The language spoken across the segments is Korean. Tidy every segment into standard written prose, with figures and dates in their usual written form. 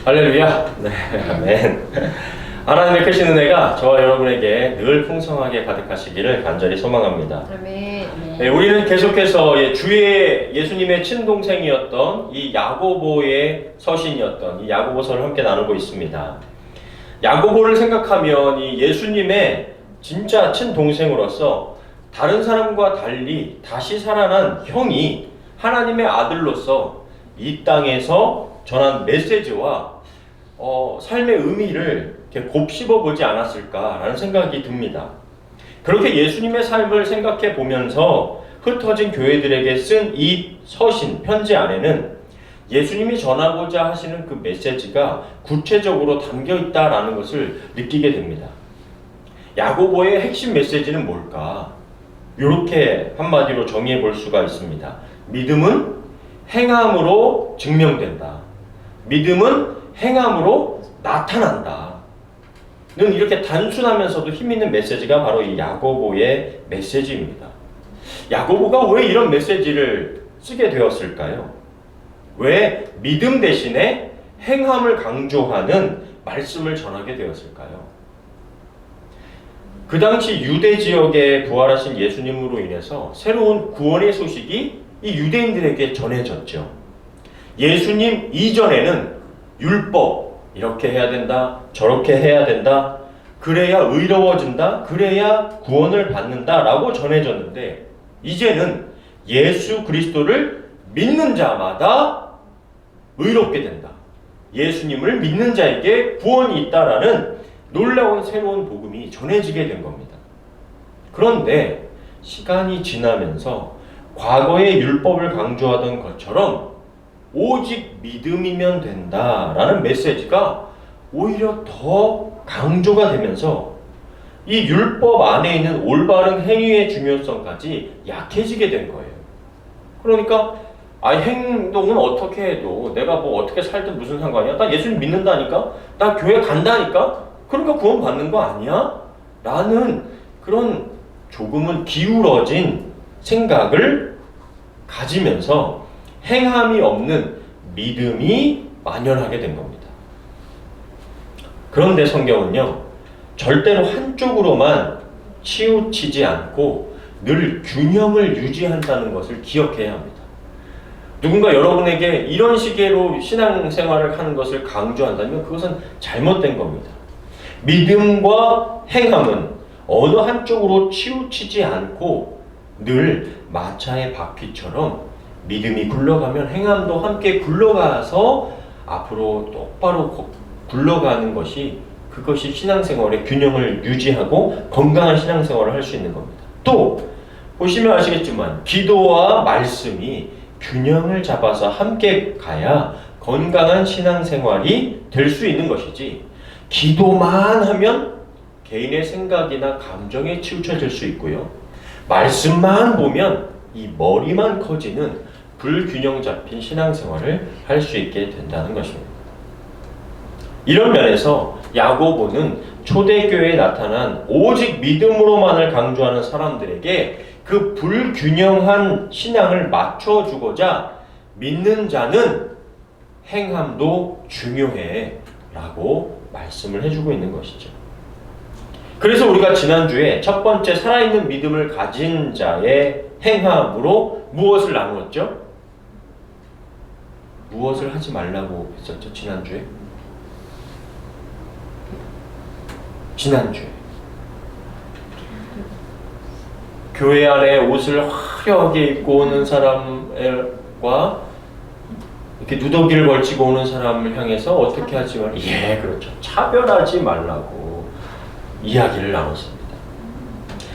할렐루야. 네, 아멘. 하나님의 크신 은혜가 저와 여러분에게 늘 풍성하게 가득하시기를 간절히 소망합니다. 아멘. 네, 우리는 계속해서 주의 예수님의 친동생이었던 이 야고보의 서신이었던 이 야고보서를 함께 나누고 있습니다. 야고보를 생각하면 이 예수님의 진짜 친동생으로서 다른 사람과 달리 다시 살아난 형이 하나님의 아들로서 이 땅에서 전한 메시지와 삶의 의미를 이렇게 곱씹어 보지 않았을까라는 생각이 듭니다. 그렇게 예수님의 삶을 생각해 보면서 흩어진 교회들에게 쓴 이 서신, 편지 안에는 예수님이 전하고자 하시는 그 메시지가 구체적으로 담겨 있다라는 것을 느끼게 됩니다. 야고보의 핵심 메시지는 뭘까? 이렇게 한마디로 정의해 볼 수가 있습니다. 믿음은 행함으로 증명된다. 믿음은 행함으로 나타난다. 는 이렇게 단순하면서도 힘있는 메시지가 바로 이 야고보의 메시지입니다. 야고보가 왜 이런 메시지를 쓰게 되었을까요? 왜 믿음 대신에 행함을 강조하는 말씀을 전하게 되었을까요? 그 당시 유대 지역에 부활하신 예수님으로 인해서 새로운 구원의 소식이 이 유대인들에게 전해졌죠. 예수님 이전에는 율법, 이렇게 해야 된다, 저렇게 해야 된다, 그래야 의로워진다, 그래야 구원을 받는다 라고 전해졌는데 이제는 예수 그리스도를 믿는 자마다 의롭게 된다. 예수님을 믿는 자에게 구원이 있다라는 놀라운 새로운 복음이 전해지게 된 겁니다. 그런데 시간이 지나면서 과거의 율법을 강조하던 것처럼 오직 믿음이면 된다라는 메시지가 오히려 더 강조가 되면서 이 율법 안에 있는 올바른 행위의 중요성까지 약해지게 된 거예요. 그러니까 행동은 어떻게 해도 내가 뭐 어떻게 살든 무슨 상관이야? 나 예수님 믿는다니까? 나 교회 간다니까? 그러니까 구원 받는 거 아니야? 라는 그런 조금은 기울어진 생각을 가지면서 행함이 없는 믿음이 만연하게 된 겁니다. 그런데 성경은요, 절대로 한쪽으로만 치우치지 않고 늘 균형을 유지한다는 것을 기억해야 합니다. 누군가 여러분에게 이런 식으로 신앙생활을 하는 것을 강조한다면 그것은 잘못된 겁니다. 믿음과 행함은 어느 한쪽으로 치우치지 않고 늘 마차의 바퀴처럼 믿음이 굴러가면 행함도 함께 굴러가서 앞으로 똑바로 굴러가는 것이 그것이 신앙생활의 균형을 유지하고 건강한 신앙생활을 할 수 있는 겁니다. 또 보시면 아시겠지만 기도와 말씀이 균형을 잡아서 함께 가야 건강한 신앙생활이 될 수 있는 것이지 기도만 하면 개인의 생각이나 감정에 치우쳐질 수 있고요. 말씀만 보면 이 머리만 커지는 불균형 잡힌 신앙생활을 할 수 있게 된다는 것입니다. 이런 면에서 야고보는 초대교회에 나타난 오직 믿음으로만을 강조하는 사람들에게 그 불균형한 신앙을 맞춰주고자 믿는 자는 행함도 중요해 라고 말씀을 해주고 있는 것이죠. 그래서 우리가 지난주에 첫 번째 살아있는 믿음을 가진 자의 행함으로 무엇을 나누었죠? 무엇을 하지 말라고 했었죠? 지난주에 교회 안에 옷을 화려하게 입고 오는 사람과 이렇게 누더기를 걸치고 오는 사람을 향해서 어떻게 하지 말? 그렇죠. 차별하지 말라고 이야기를 나눴습니다.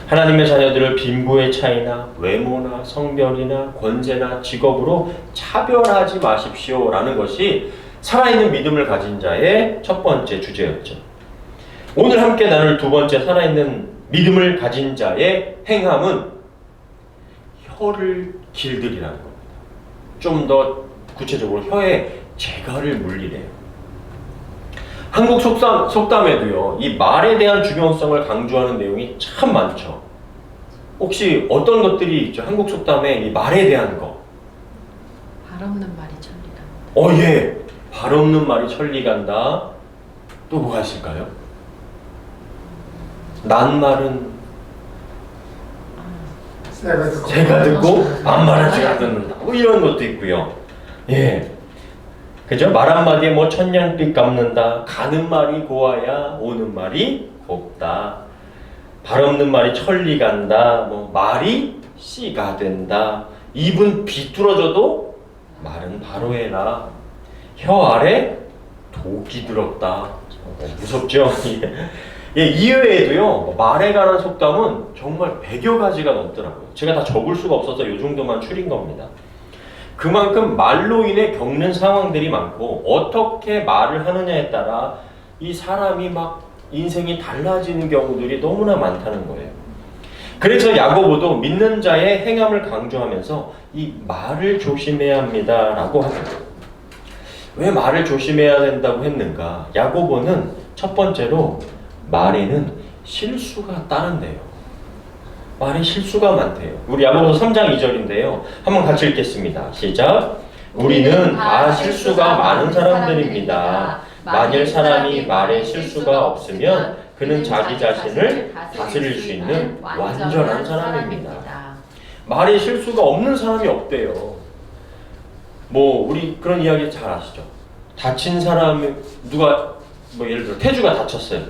하나님의 자녀들을 빈부의 차이나 외모나 성별이나 권세나 직업으로 차별하지 마십시오 라는 것이 살아있는 믿음을 가진 자의 첫 번째 주제였죠. 오늘 함께 나눌 두 번째 살아있는 믿음을 가진 자의 행함은 혀를 길들이라는 겁니다. 좀 더 구체적으로 혀에 재갈을 물리래요. 한국 속담에도요, 이 말에 대한 중요성을 강조하는 내용이 참 많죠. 혹시 어떤 것들이 있죠? 한국 속담에 이 말에 대한 거. 발 없는 말이 천리다. 예. 발 없는 말이 천리 간다. 또 뭐가 있을까요? 난 말은 새가 듣고 안 말은 쥐가 듣는다. 뭐 이런 것도 있고요. 예, 그죠? 말 한마디에 뭐 천냥빛 갚는다. 가는 말이 고와야 오는 말이 곱다. 발 없는 말이 천리 간다. 뭐 말이 씨가 된다. 입은 비뚤어져도 말은 바로 해라. 혀 아래 독이 들었다. 무섭죠? 예, 이외에도요, 말에 관한 속담은 정말 100여 가지가 넘더라고요. 제가 다 적을 수가 없어서 이 정도만 추린 겁니다. 그만큼 말로 인해 겪는 상황들이 많고 어떻게 말을 하느냐에 따라 이 사람이 막 인생이 달라지는 경우들이 너무나 많다는 거예요. 그래서 야고보도 믿는 자의 행함을 강조하면서 이 말을 조심해야 합니다라고 합니다. 왜 말을 조심해야 된다고 했는가? 야고보는 첫 번째로 말에는 실수가 따른대요. 말에 실수가 많대요. 우리 야고보서 3장 2절인데요. 한번 같이 읽겠습니다. 시작. 우리는 다 실수가 많은 사람들입니다. 만일 사람이 말에 실수가 없으면 그는 자기 자신을 다스릴 수 있는 완전한 사람입니다. 말에 실수가 없는 사람이 없대요. 뭐 우리 그런 이야기 잘 아시죠? 다친 사람이 누가 뭐 예를 들어 태주가 다쳤어요.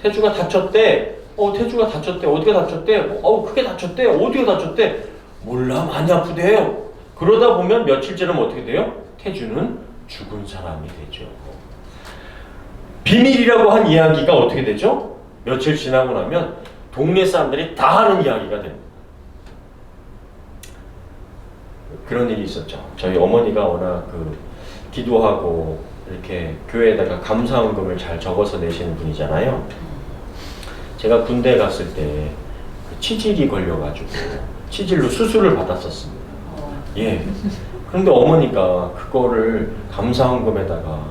태주가 다쳤대. 태주가 다쳤대. 어디가 다쳤대? 크게 다쳤대. 어디가 다쳤대? 몰라, 많이 아프대요. 그러다 보면 며칠 지나면 어떻게 돼요? 태주는 죽은 사람이 되죠. 비밀이라고 한 이야기가 어떻게 되죠? 며칠 지나고 나면 동네 사람들이 다 하는 이야기가 됩니다. 그런 일이 있었죠. 저희 어머니가 워낙 기도하고 이렇게 교회에다가 감사원금을 잘 적어서 내시는 분이잖아요. 제가 군대 갔을 때 치질이 걸려가지고 치질로 수술을 받았었습니다. 예. 그런데 어머니가 그거를 감사원금에다가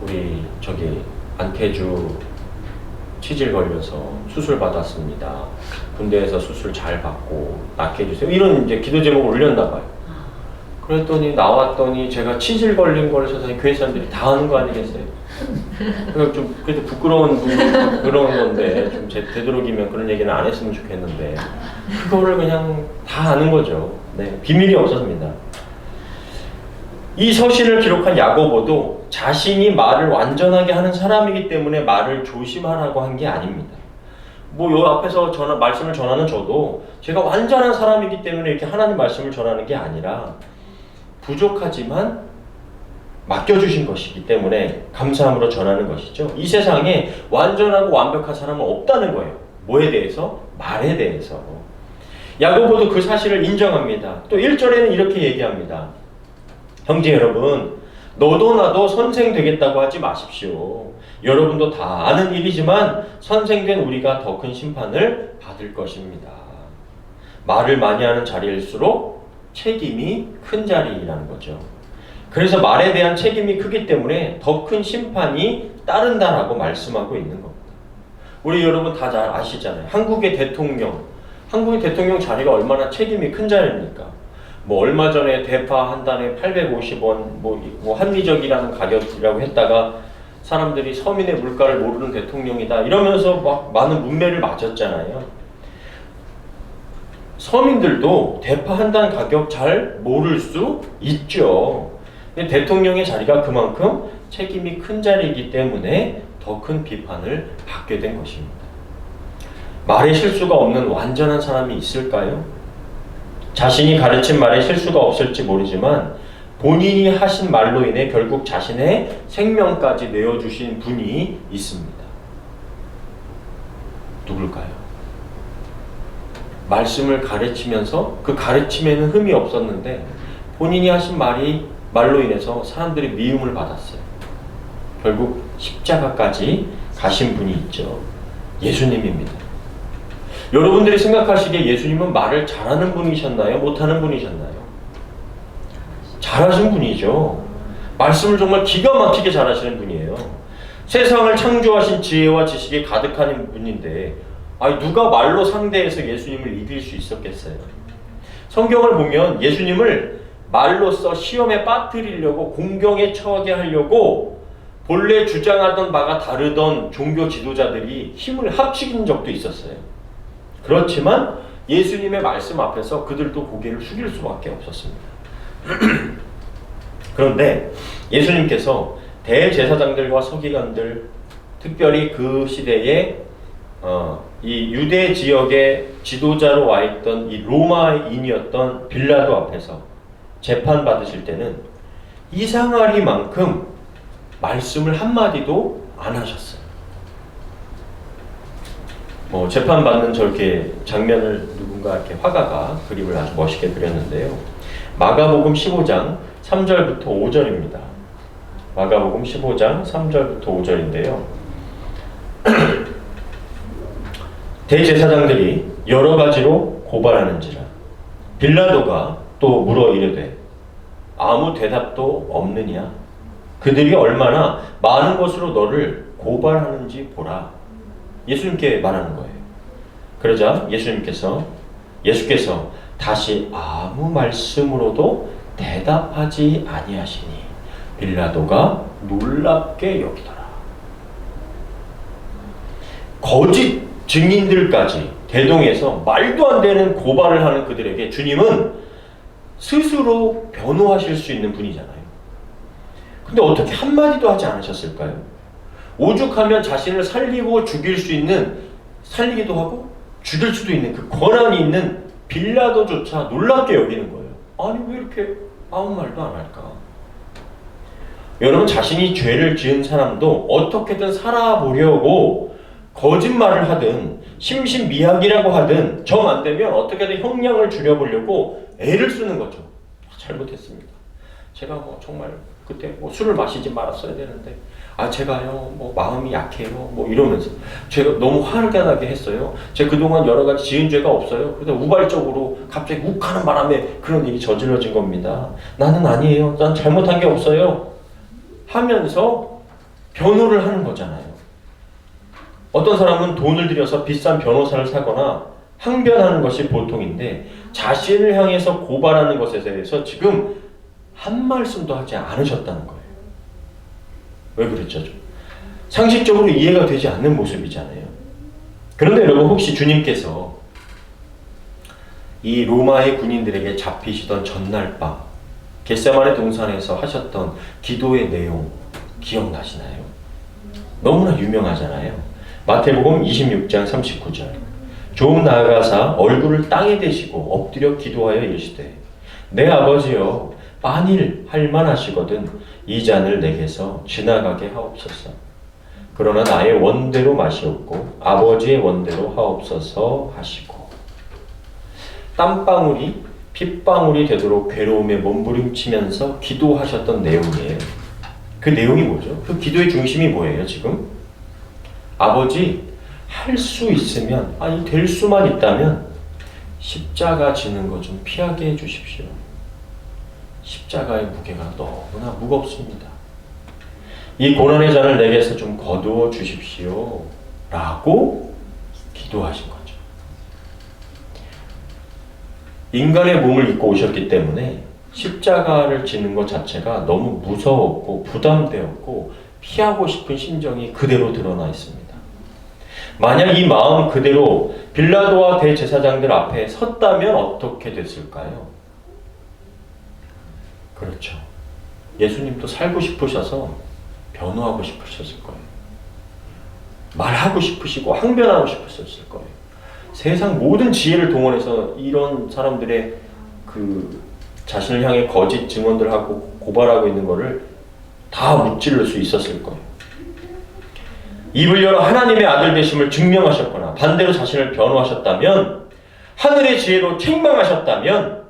우리 안태주 치질 걸려서 수술 받았습니다. 군대에서 수술 잘 받고 낫게 해주세요. 이런 이제 기도 제목을 올렸나 봐요. 그랬더니 나왔더니 제가 치질 걸린 걸 세상에 교회 사람들이 다 아는 거 아니겠어요? 그래서 좀 그래도 부끄러운 건데 좀 되도록이면 그런 얘기는 안 했으면 좋겠는데 그거를 그냥 다 아는 거죠. 네, 비밀이 없었습니다. 이 서신을 기록한 야고보도 자신이 말을 완전하게 하는 사람이기 때문에 말을 조심하라고 한 게 아닙니다. 뭐 요 앞에서 말씀을 전하는 저도 제가 완전한 사람이기 때문에 이렇게 하나님 말씀을 전하는 게 아니라 부족하지만 맡겨주신 것이기 때문에 감사함으로 전하는 것이죠. 이 세상에 완전하고 완벽한 사람은 없다는 거예요. 뭐에 대해서? 말에 대해서. 야고보도 그 사실을 인정합니다. 또 1절에는 이렇게 얘기합니다. 형제 여러분, 너도 나도 선생 되겠다고 하지 마십시오. 여러분도 다 아는 일이지만 선생된 우리가 더 큰 심판을 받을 것입니다. 말을 많이 하는 자리일수록 책임이 큰 자리라는 거죠. 그래서 말에 대한 책임이 크기 때문에 더 큰 심판이 따른다라고 말씀하고 있는 겁니다. 우리 여러분 다 잘 아시잖아요. 한국의 대통령 자리가 얼마나 책임이 큰 자리입니까? 뭐 얼마 전에 대파 한 단에 850원 뭐 합리적이라는 가격이라고 했다가 사람들이 서민의 물가를 모르는 대통령이다 이러면서 막 많은 문매를 맞았잖아요. 서민들도 대파 한 단 가격 잘 모를 수 있죠. 근데 대통령의 자리가 그만큼 책임이 큰 자리이기 때문에 더 큰 비판을 받게 된 것입니다. 말에 실수가 없는 완전한 사람이 있을까요? 자신이 가르친 말에 실수가 없을지 모르지만 본인이 하신 말로 인해 결국 자신의 생명까지 내어주신 분이 있습니다. 누굴까요? 말씀을 가르치면서 그 가르침에는 흠이 없었는데 본인이 하신 말로 인해서 사람들이 미움을 받았어요. 결국 십자가까지 가신 분이 있죠. 예수님입니다. 여러분들이 생각하시기에 예수님은 말을 잘하는 분이셨나요? 못하는 분이셨나요? 잘하신 분이죠. 말씀을 정말 기가 막히게 잘하시는 분이에요. 세상을 창조하신 지혜와 지식이 가득한 분인데 누가 말로 상대해서 예수님을 이길 수 있었겠어요? 성경을 보면 예수님을 말로써 시험에 빠뜨리려고 공경에 처하게 하려고 본래 주장하던 바가 다르던 종교 지도자들이 힘을 합친 적도 있었어요. 그렇지만 예수님의 말씀 앞에서 그들도 고개를 숙일 수밖에 없었습니다. 그런데 예수님께서 대제사장들과 서기관들, 특별히 그 시대에 이 유대 지역의 지도자로 와 있던 이 로마인이었던 빌라도 앞에서 재판 받으실 때는 이상하리만큼 말씀을 한마디도 안 하셨어요. 재판 받는 저렇게 장면을 누군가 이렇게 화가가 그림을 아주 멋있게 그렸는데요. 마가복음 15장 3절부터 5절입니다. 마가복음 15장 3절부터 5절인데요. 대제사장들이 여러 가지로 고발하는지라 빌라도가 또 물어 이르되 아무 대답도 없느냐? 그들이 얼마나 많은 것으로 너를 고발하는지 보라. 예수님께 말하는 거예요. 그러자 예수께서 다시 아무 말씀으로도 대답하지 아니하시니 빌라도가 놀랍게 여기더라. 거짓 증인들까지 대동해서 말도 안 되는 고발을 하는 그들에게 주님은 스스로 변호하실 수 있는 분이잖아요. 근데 어떻게 한마디도 하지 않으셨을까요? 오죽하면 자신을 살리고 죽일 수 있는, 살리기도 하고 죽일 수도 있는 그 권한이 있는 빌라도조차 놀랍게 여기는 거예요. 아니 왜 이렇게 아무 말도 안 할까? 여러분, 자신이 죄를 지은 사람도 어떻게든 살아보려고 거짓말을 하든 심신미약이라고 하든 정 안 되면 어떻게든 형량을 줄여보려고 애를 쓰는 거죠. 잘못했습니다. 제가 정말 그때 술을 마시지 말았어야 되는데 제가요 마음이 약해요 이러면서 제가 너무 화를 나게 했어요. 제가 그동안 여러 가지 지은 죄가 없어요. 그래서 우발적으로 갑자기 욱하는 바람에 그런 일이 저질러진 겁니다. 나는 아니에요. 난 잘못한 게 없어요. 하면서 변호를 하는 거잖아요. 어떤 사람은 돈을 들여서 비싼 변호사를 사거나 항변하는 것이 보통인데 자신을 향해서 고발하는 것에 대해서 지금 한 말씀도 하지 않으셨다는 거예요. 왜 그랬죠? 상식적으로 이해가 되지 않는 모습이잖아요. 그런데 여러분, 혹시 주님께서 이 로마의 군인들에게 잡히시던 전날 밤 겟세마네 동산에서 하셨던 기도의 내용 기억나시나요? 너무나 유명하잖아요. 마태복음 26장 39절. 좀 나아가사 얼굴을 땅에 대시고 엎드려 기도하여 이르시되 내 아버지여, 만일 할만하시거든 이 잔을 내게서 지나가게 하옵소서. 그러나 나의 원대로 마시옵고 아버지의 원대로 하옵소서 하시고, 땀방울이 핏방울이 되도록 괴로움에 몸부림치면서 기도하셨던 내용이에요. 그 내용이 뭐죠? 그 기도의 중심이 뭐예요 지금? 아버지, 할 수 있으면, 될 수만 있다면 십자가 지는 거 좀 피하게 해주십시오. 십자가의 무게가 너무나 무겁습니다. 이 고난의 잔을 내게서 좀 거두어 주십시오 라고 기도하신 거죠. 인간의 몸을 입고 오셨기 때문에 십자가를 지는 것 자체가 너무 무서웠고 부담되었고 피하고 싶은 심정이 그대로 드러나 있습니다. 만약 이 마음 그대로 빌라도와 대제사장들 앞에 섰다면 어떻게 됐을까요? 그렇죠. 예수님도 살고 싶으셔서 변호하고 싶으셨을 거예요. 말하고 싶으시고 항변하고 싶으셨을 거예요. 세상 모든 지혜를 동원해서 이런 사람들의 자신을 향해 거짓 증언들 하고 고발하고 있는 거를 다 무찌를 수 있었을 거예요. 입을 열어 하나님의 아들 되심을 증명하셨거나 반대로 자신을 변호하셨다면, 하늘의 지혜로 책망하셨다면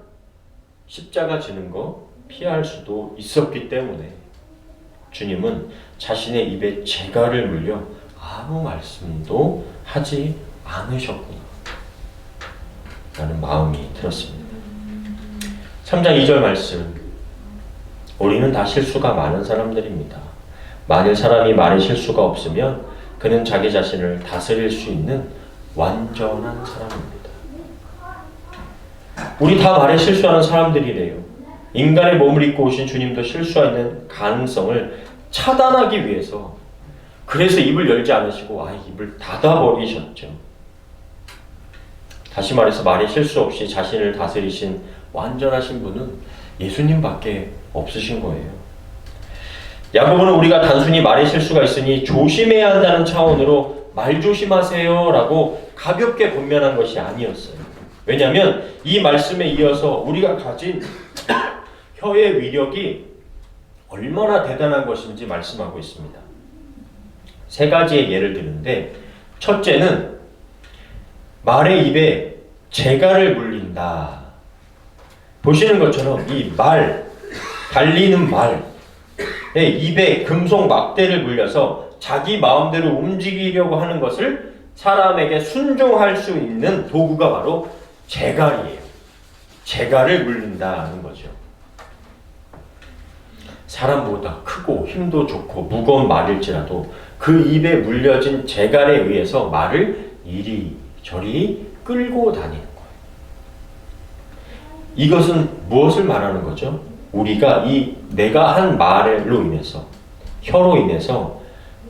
십자가 지는 거 피할 수도 있었기 때문에 주님은 자신의 입에 재갈을 물려 아무 말씀도 하지 않으셨구나 라는 마음이 들었습니다. 3장 2절 말씀. 우리는 다 실수가 많은 사람들입니다. 만일 사람이 말에 실수가 없으면 그는 자기 자신을 다스릴 수 있는 완전한 사람입니다. 우리 다 말에 실수하는 사람들이래요. 인간의 몸을 입고 오신 주님도 실수하는 가능성을 차단하기 위해서 그래서 입을 열지 않으시고 입을 닫아버리셨죠. 다시 말해서 말에 실수 없이 자신을 다스리신 완전하신 분은 예수님밖에 없으신 거예요. 야고보는 우리가 단순히 말에 실수가 있으니 조심해야 한다는 차원으로 말 조심하세요 라고 가볍게 권면한 것이 아니었어요. 왜냐하면 이 말씀에 이어서 우리가 가진 혀의 위력이 얼마나 대단한 것인지 말씀하고 있습니다. 세 가지의 예를 드는데, 첫째는 말의 입에 재갈을 물린다. 보시는 것처럼 이 말, 달리는 말의 입에 금속 막대를 물려서 자기 마음대로 움직이려고 하는 것을 사람에게 순종할 수 있는 도구가 바로 재갈이에요. 재갈을 물린다는 거죠. 사람보다 크고 힘도 좋고 무거운 말일지라도 그 입에 물려진 재갈에 의해서 말을 이리저리 끌고 다니는 거예요. 이것은 무엇을 말하는 거죠? 우리가 내가 한 말로 인해서, 혀로 인해서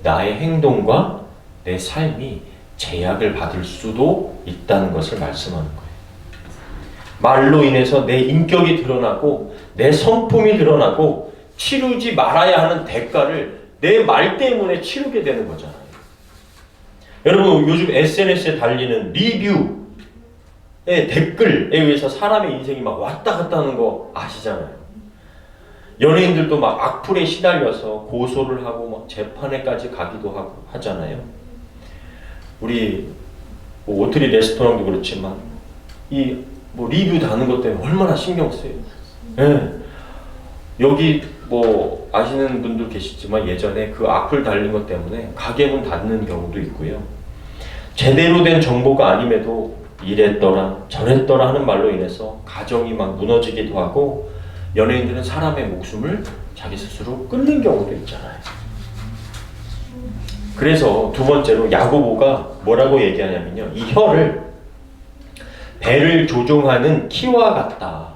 나의 행동과 내 삶이 제약을 받을 수도 있다는 것을 말씀하는 거예요. 말로 인해서 내 인격이 드러나고 내 성품이 드러나고 치르지 말아야 하는 대가를 내 말 때문에 치르게 되는 거잖아요. 여러분, 요즘 SNS에 달리는 리뷰의 댓글에 의해서 사람의 인생이 막 왔다 갔다 하는 거 아시잖아요. 연예인들도 막 악플에 시달려서 고소를 하고 막 재판에까지 가기도 하고 하잖아요. 우리 오트리 레스토랑도 그렇지만 리뷰 다는 것 때문에 얼마나 신경 쓰여요. 네. 여기 아시는 분들 계시지만 예전에 그 악플 달린 것 때문에 가게 문 닫는 경우도 있고요. 제대로 된 정보가 아님에도 이랬더라 저랬더라 하는 말로 인해서 가정이 막 무너지기도 하고, 연예인들은 사람의 목숨을 자기 스스로 끊는 경우도 있잖아요. 그래서 두 번째로 야고보가 뭐라고 얘기하냐면요, 이 혀를 배를 조종하는 키와 같다,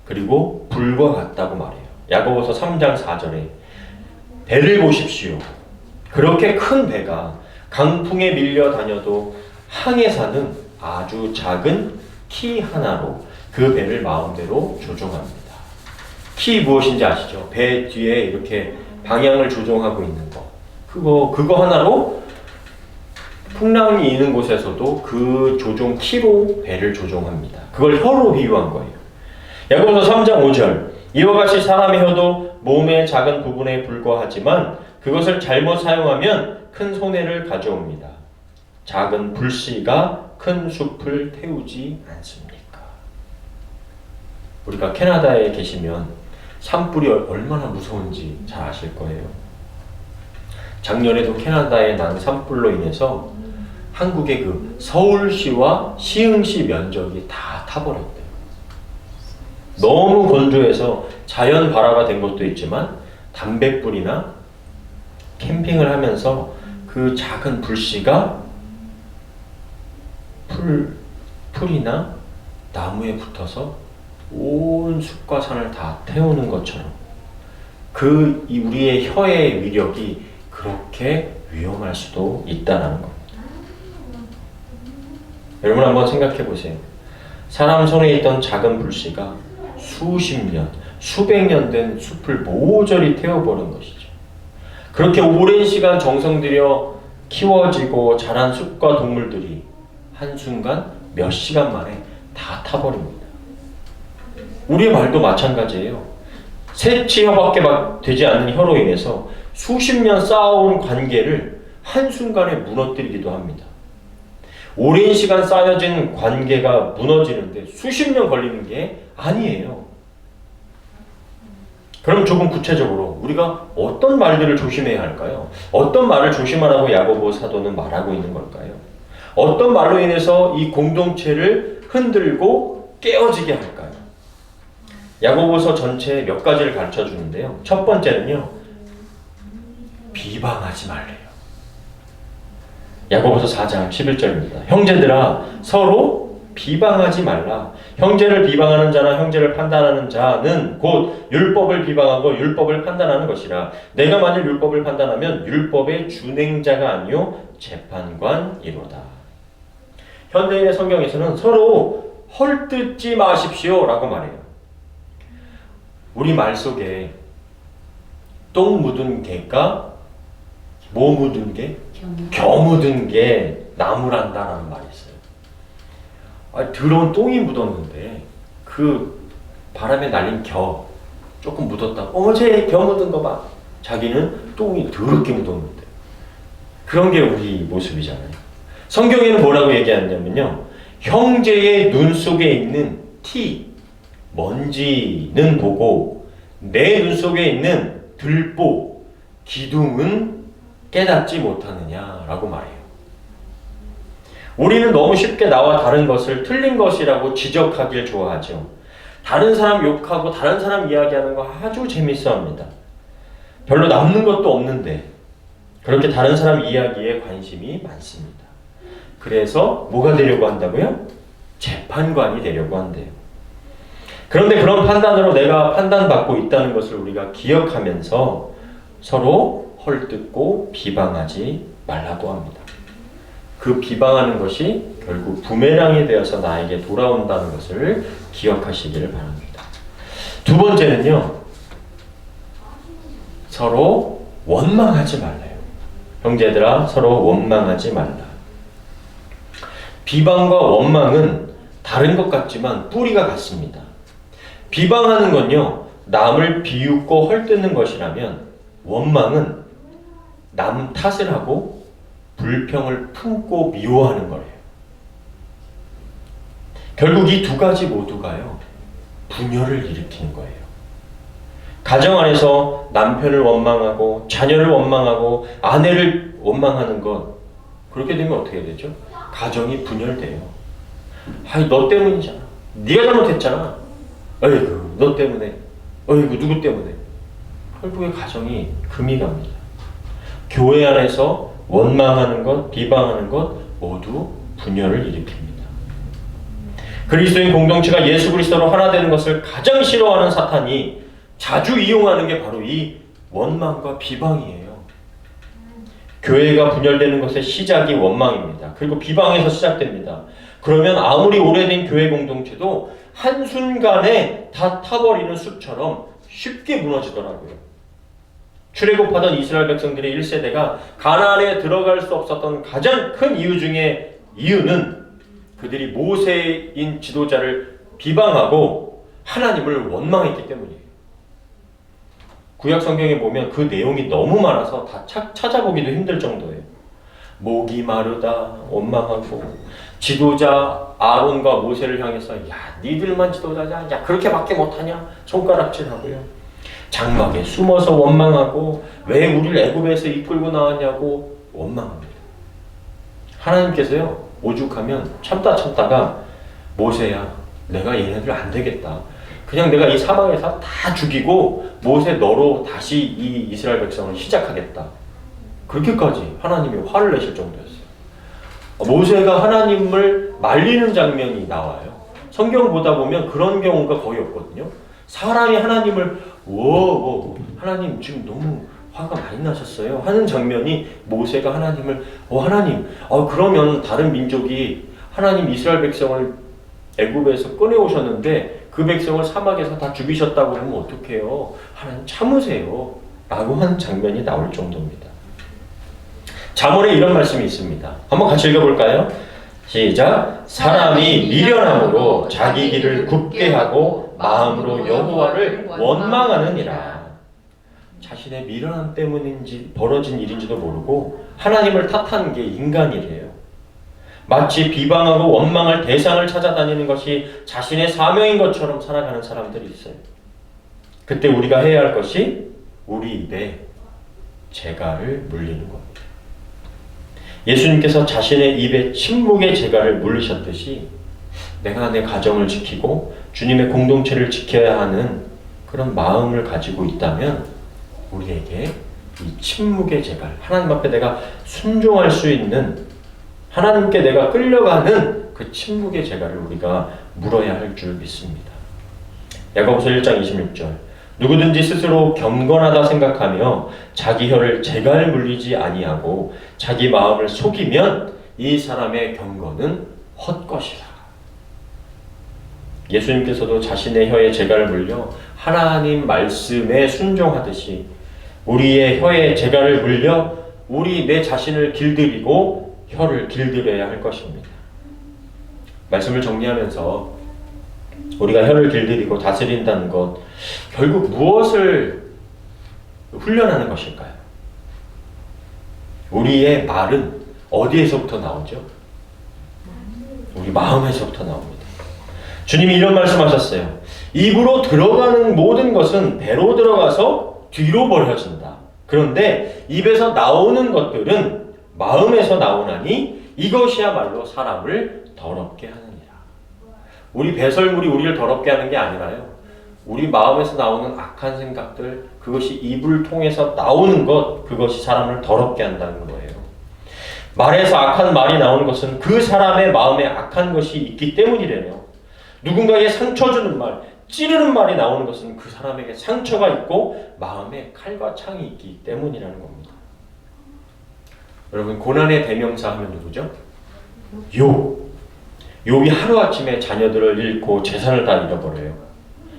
그리고 불과 같다고 말해요. 야고보서 3장 4절에 배를 보십시오. 그렇게 큰 배가 강풍에 밀려 다녀도 항해 사는 아주 작은 키 하나로 그 배를 마음대로 조종합니다. 키 무엇인지 아시죠? 배 뒤에 이렇게 방향을 조종하고 있는 거. 그거 하나로 풍랑이 있는 곳에서도 그 조종 키로 배를 조종합니다. 그걸 혀로 비유한 거예요. 야고보서 3장 5절. 이와 같이 사람의 혀도 몸의 작은 부분에 불과하지만 그것을 잘못 사용하면 큰 손해를 가져옵니다. 작은 불씨가 큰 숲을 태우지 않습니까? 우리가 캐나다에 계시면 산불이 얼마나 무서운지 잘 아실 거예요. 작년에도 캐나다에 난 산불로 인해서 한국의 그 서울시와 시흥시 면적이 다 타버렸대요. 너무 건조해서 자연 발화가 된 것도 있지만 담뱃불이나 캠핑을 하면서 그 작은 불씨가 풀이나 나무에 붙어서 온 숲과 산을 다 태우는 것처럼 우리의 혀의 위력이 그렇게 위험할 수도 있다는 겁니다. 여러분 한번 생각해 보세요. 사람 손에 있던 작은 불씨가 수십 년, 수백 년 된 숲을 모조리 태워버린 것이죠. 그렇게 오랜 시간 정성 들여 키워지고 자란 숲과 동물들이 한순간 몇 시간 만에 다 타버립니다. 우리의 말도 마찬가지예요. 셋치 혀밖에 되지 않는 혀로 인해서 수십 년 쌓아온 관계를 한순간에 무너뜨리기도 합니다. 오랜 시간 쌓여진 관계가 무너지는데 수십 년 걸리는 게 아니에요. 그럼 조금 구체적으로 우리가 어떤 말들을 조심해야 할까요? 어떤 말을 조심하라고 야고보 사도는 말하고 있는 걸까요? 어떤 말로 인해서 이 공동체를 흔들고 깨어지게 할까요? 야고보서 전체에 몇 가지를 가르쳐 주는데요. 첫 번째는요, 비방하지 말래요. 야고보서 4장 11절입니다. 형제들아, 서로 비방하지 말라. 형제를 비방하는 자나 형제를 판단하는 자는 곧 율법을 비방하고 율법을 판단하는 것이라. 내가 만일 율법을 판단하면 율법의 준행자가 아니요 재판관이로다. 현대인의 성경에서는 서로 헐뜯지 마십시오 라고 말해요. 우리 말 속에 똥 묻은 개가 뭐 묻은 게? 겨 묻은 게 나무란다라는 말이 있어요. 더러운 똥이 묻었는데 그 바람에 날린 겨 조금 묻었다. 쟤 겨 묻은 거 봐. 자기는 똥이 더럽게 묻었는데. 그런 게 우리 모습이잖아요. 성경에는 뭐라고 얘기하냐면요. 형제의 눈 속에 있는 티, 먼지는 보고 내 눈 속에 있는 들보, 기둥은 깨닫지 못하느냐라고 말해요. 우리는 너무 쉽게 나와 다른 것을 틀린 것이라고 지적하길 좋아하죠. 다른 사람 욕하고 다른 사람 이야기하는 거 아주 재밌어 합니다. 별로 남는 것도 없는데 그렇게 다른 사람 이야기에 관심이 많습니다. 그래서 뭐가 되려고 한다고요? 재판관이 되려고 한대요. 그런데 그런 판단으로 내가 판단받고 있다는 것을 우리가 기억하면서 서로 헐뜯고 비방하지 말라고 합니다. 그 비방하는 것이 결국 부메랑이 되어서 나에게 돌아온다는 것을 기억하시기를 바랍니다. 두 번째는요. 서로 원망하지 말래요. 형제들아 서로 원망하지 말라. 비방과 원망은 다른 것 같지만 뿌리가 같습니다. 비방하는 건요. 남을 비웃고 헐뜯는 것이라면 원망은 남 탓을 하고 불평을 품고 미워하는 거예요. 결국 이 두 가지 모두가요. 분열을 일으키는 거예요. 가정 안에서 남편을 원망하고 자녀를 원망하고 아내를 원망하는 것 그렇게 되면 어떻게 되죠? 가정이 분열돼요. 너 때문이잖아. 네가 잘못했잖아. 어이구 너 때문에. 어이구 누구 때문에. 결국에 가정이 금이 갑니다. 교회 안에서 원망하는 것, 비방하는 것 모두 분열을 일으킵니다. 그리스도인 공동체가 예수 그리스도로 하나 되는 것을 가장 싫어하는 사탄이 자주 이용하는 게 바로 이 원망과 비방이에요. 교회가 분열되는 것의 시작이 원망입니다. 그리고 비방에서 시작됩니다. 그러면 아무리 오래된 교회 공동체도 한순간에 다 타버리는 숲처럼 쉽게 무너지더라고요. 출애굽하던 이스라엘 백성들의 1세대가 가나안에 들어갈 수 없었던 가장 큰 이유 중에 이유는 그들이 모세인 지도자를 비방하고 하나님을 원망했기 때문이에요. 구약 성경에 보면 그 내용이 너무 많아서 다 찾아보기도 힘들 정도예요. 목이 마르다 원망하고 지도자 아론과 모세를 향해서 야 니들만 지도자냐? 야 그렇게밖에 못하냐? 손가락질하고요. 장막에 숨어서 원망하고 왜 우리를 애굽에서 이끌고 나왔냐고 원망합니다. 하나님께서요 오죽하면 참다가 모세야 내가 얘네들 안 되겠다. 그냥 내가 이 사막에서 다 죽이고 모세 너로 다시 이 이스라엘 백성을 시작하겠다. 그렇게까지 하나님이 화를 내실 정도였어요. 모세가 하나님을 말리는 장면이 나와요. 성경 보다 보면 그런 경우가 거의 없거든요. 사람이 하나님을 하나님 지금 너무 화가 많이 나셨어요 하는 장면이 모세가 하나님을 하나님 그러면 다른 민족이 하나님 이스라엘 백성을 애굽에서 꺼내오셨는데 그 백성을 사막에서 다 죽이셨다고 하면 어떡해요? 하나님 참으세요 라고 하는 장면이 나올 정도입니다. 잠언에 이런 말씀이 있습니다. 한번 같이 읽어볼까요? 시작. 사람이 미련함으로 자기 길을 굽게 하고 마음으로 여호와를 원망하느니라. 자신의 미련함 때문인지 벌어진 일인지도 모르고 하나님을 탓하는 게 인간이래요. 마치 비방하고 원망할 대상을 찾아다니는 것이 자신의 사명인 것처럼 살아가는 사람들이 있어요. 그때 우리가 해야 할 것이 우리 입에 재갈을 물리는 겁니다. 예수님께서 자신의 입에 침묵의 재갈을 물리셨듯이 내가 내 가정을 지키고 주님의 공동체를 지켜야 하는 그런 마음을 가지고 있다면 우리에게 이 침묵의 재갈, 하나님 앞에 내가 순종할 수 있는, 하나님께 내가 끌려가는 그 침묵의 재갈을 우리가 물어야 할 줄 믿습니다. 야고보서 1장 26절 누구든지 스스로 경건하다 생각하며 자기 혀를 재갈 물리지 아니하고 자기 마음을 속이면 이 사람의 경건은 헛것이라. 예수님께서도 자신의 혀에 재갈을 물려 하나님 말씀에 순종하듯이 우리의 혀에 재갈을 물려 우리 내 자신을 길들이고 혀를 길들여야 할 것입니다. 말씀을 정리하면서 우리가 혀를 길들이고 다스린다는 것 결국 무엇을 훈련하는 것일까요? 우리의 말은 어디에서부터 나오죠? 우리 마음에서부터 나옵니다. 주님이 이런 말씀하셨어요. 입으로 들어가는 모든 것은 배로 들어가서 뒤로 버려진다. 그런데 입에서 나오는 것들은 마음에서 나오나니 이것이야말로 사람을 더럽게 하느니라. 우리 배설물이 우리를 더럽게 하는 게 아니라요. 우리 마음에서 나오는 악한 생각들, 그것이 입을 통해서 나오는 것, 그것이 사람을 더럽게 한다는 거예요. 말에서 악한 말이 나오는 것은 그 사람의 마음에 악한 것이 있기 때문이래요. 누군가에게 상처 주는 말, 찌르는 말이 나오는 것은 그 사람에게 상처가 있고 마음에 칼과 창이 있기 때문이라는 겁니다. 여러분, 고난의 대명사 하면 누구죠? 욥이 하루아침에 자녀들을 잃고 재산을 다 잃어버려요.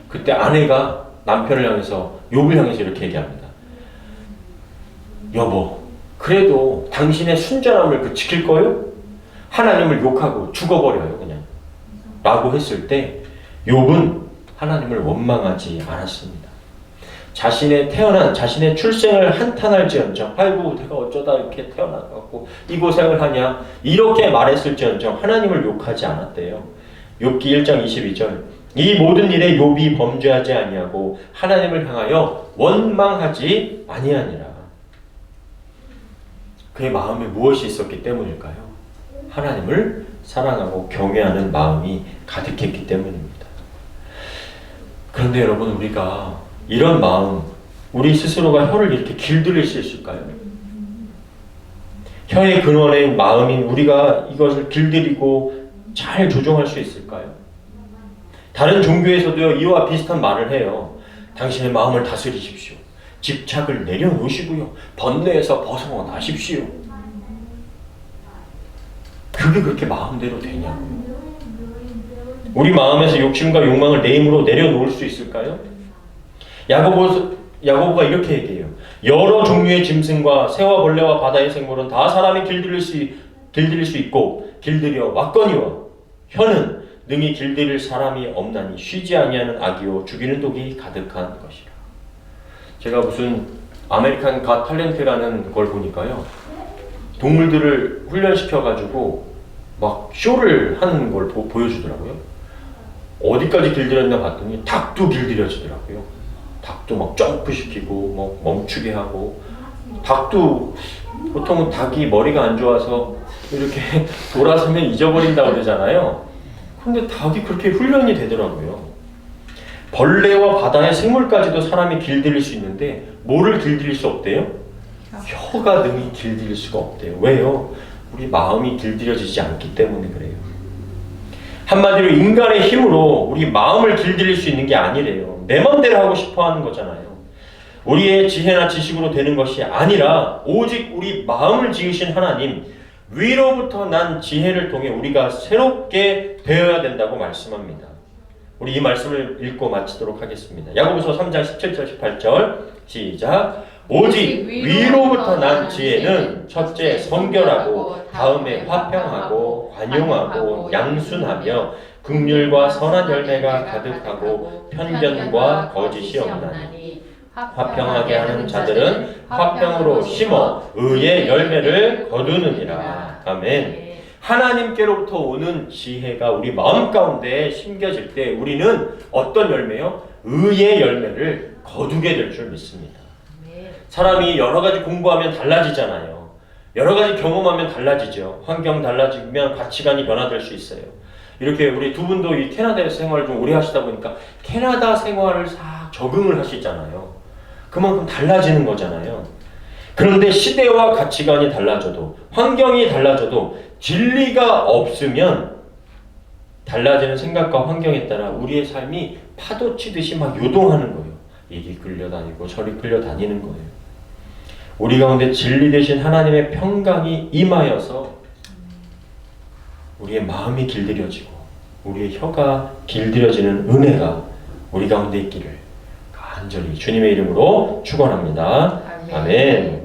그때 아내가 남편을 향해서 욥을 향해서 이렇게 얘기합니다. 여보, 그래도 당신의 순전함을 지킬 거요? 하나님을 욕하고 죽어버려요 그냥 라고 했을 때 욥은 하나님을 원망하지 않았습니다. 자신의 출생을 한탄할지언정 아이고 내가 어쩌다 이렇게 태어나갖고 이 고생을 하냐 이렇게 말했을지언정 하나님을 욕하지 않았대요. 욥기 1장 22절 이 모든 일에 욥이 범죄하지 아니하고 하나님을 향하여 원망하지 아니하니라. 그의 마음에 무엇이 있었기 때문일까요? 하나님을 사랑하고 경외하는 마음이 가득했기 때문입니다. 그런데 여러분, 우리가 이런 마음, 우리 스스로가 혀를 이렇게 길들일 수 있을까요? 혀의 근원인 마음인 우리가 이것을 길들이고 잘 조종할 수 있을까요? 다른 종교에서도요, 이와 비슷한 말을 해요. 당신의 마음을 다스리십시오. 집착을 내려놓으시고요. 번뇌에서 벗어나십시오. 그게 그렇게 마음대로 되냐고요. 우리 마음에서 욕심과 욕망을 내 힘으로 내려놓을 수 있을까요? 야고보가 이렇게 얘기해요. 여러 종류의 짐승과 새와 벌레와 바다의 생물은 다 사람이 길들일 수 있고 길들여 왔거니와 혀는 능히 길들일 사람이 없나니 쉬지 아니하는 악이요 죽이는 독이 가득한 것이라. 제가 무슨 아메리칸 갓 탤런트라는 걸 보니까요. 동물들을 훈련시켜가지고 막 쇼를 하는 걸 보여주더라고요. 어디까지 길들였나 봤더니 닭도 길들여지더라고요. 닭도 막 점프시키고 뭐 멈추게 하고 닭도 보통은 닭이 머리가 안 좋아서 이렇게 돌아서면 잊어버린다고 그러잖아요. 근데 닭이 그렇게 훈련이 되더라고요. 벌레와 바다의 생물까지도 사람이 길들일 수 있는데 뭐를 길들일 수 없대요? 혀가 능히 길들일 수가 없대요. 왜요? 우리 마음이 길들여지지 않기 때문에 그래요. 한마디로 인간의 힘으로 우리 마음을 길들일 수 있는 게 아니래요. 내 맘대로 하고 싶어 하는 거잖아요. 우리의 지혜나 지식으로 되는 것이 아니라 오직 우리 마음을 지으신 하나님 위로부터 난 지혜를 통해 우리가 새롭게 되어야 된다고 말씀합니다. 우리 이 말씀을 읽고 마치도록 하겠습니다. 야고보서 3장 17절 18절 시작. 오직 위로부터 난 지혜는 첫째 성결하고 다음에 화평하고 관용하고 양순하며 긍휼과 선한 열매가 가득하고 편견과 거짓이 없나니 화평하게 하는 자들은 화평으로 심어 의의 열매를 거두느니라. 아멘. 하나님께로부터 오는 지혜가 우리 마음 가운데 심겨질 때 우리는 어떤 열매요? 의의 열매를 거두게 될 줄 믿습니다. 사람이 여러 가지 공부하면 달라지잖아요. 여러 가지 경험하면 달라지죠. 환경 달라지면 가치관이 변화될 수 있어요. 이렇게 우리 두 분도 이 캐나다에서 생활을 좀 오래 하시다 보니까 캐나다 생활을 싹 적응을 하시잖아요. 그만큼 달라지는 거잖아요. 그런데 시대와 가치관이 달라져도 환경이 달라져도 진리가 없으면 달라지는 생각과 환경에 따라 우리의 삶이 파도 치듯이 막 요동하는 거예요. 이리 끌려다니고 저리 끌려다니는 거예요. 우리 가운데 진리 되신 하나님의 평강이 임하여서 우리의 마음이 길들여지고 우리의 혀가 길들여지는 은혜가 우리 가운데 있기를 간절히 주님의 이름으로 축원합니다. 아멘.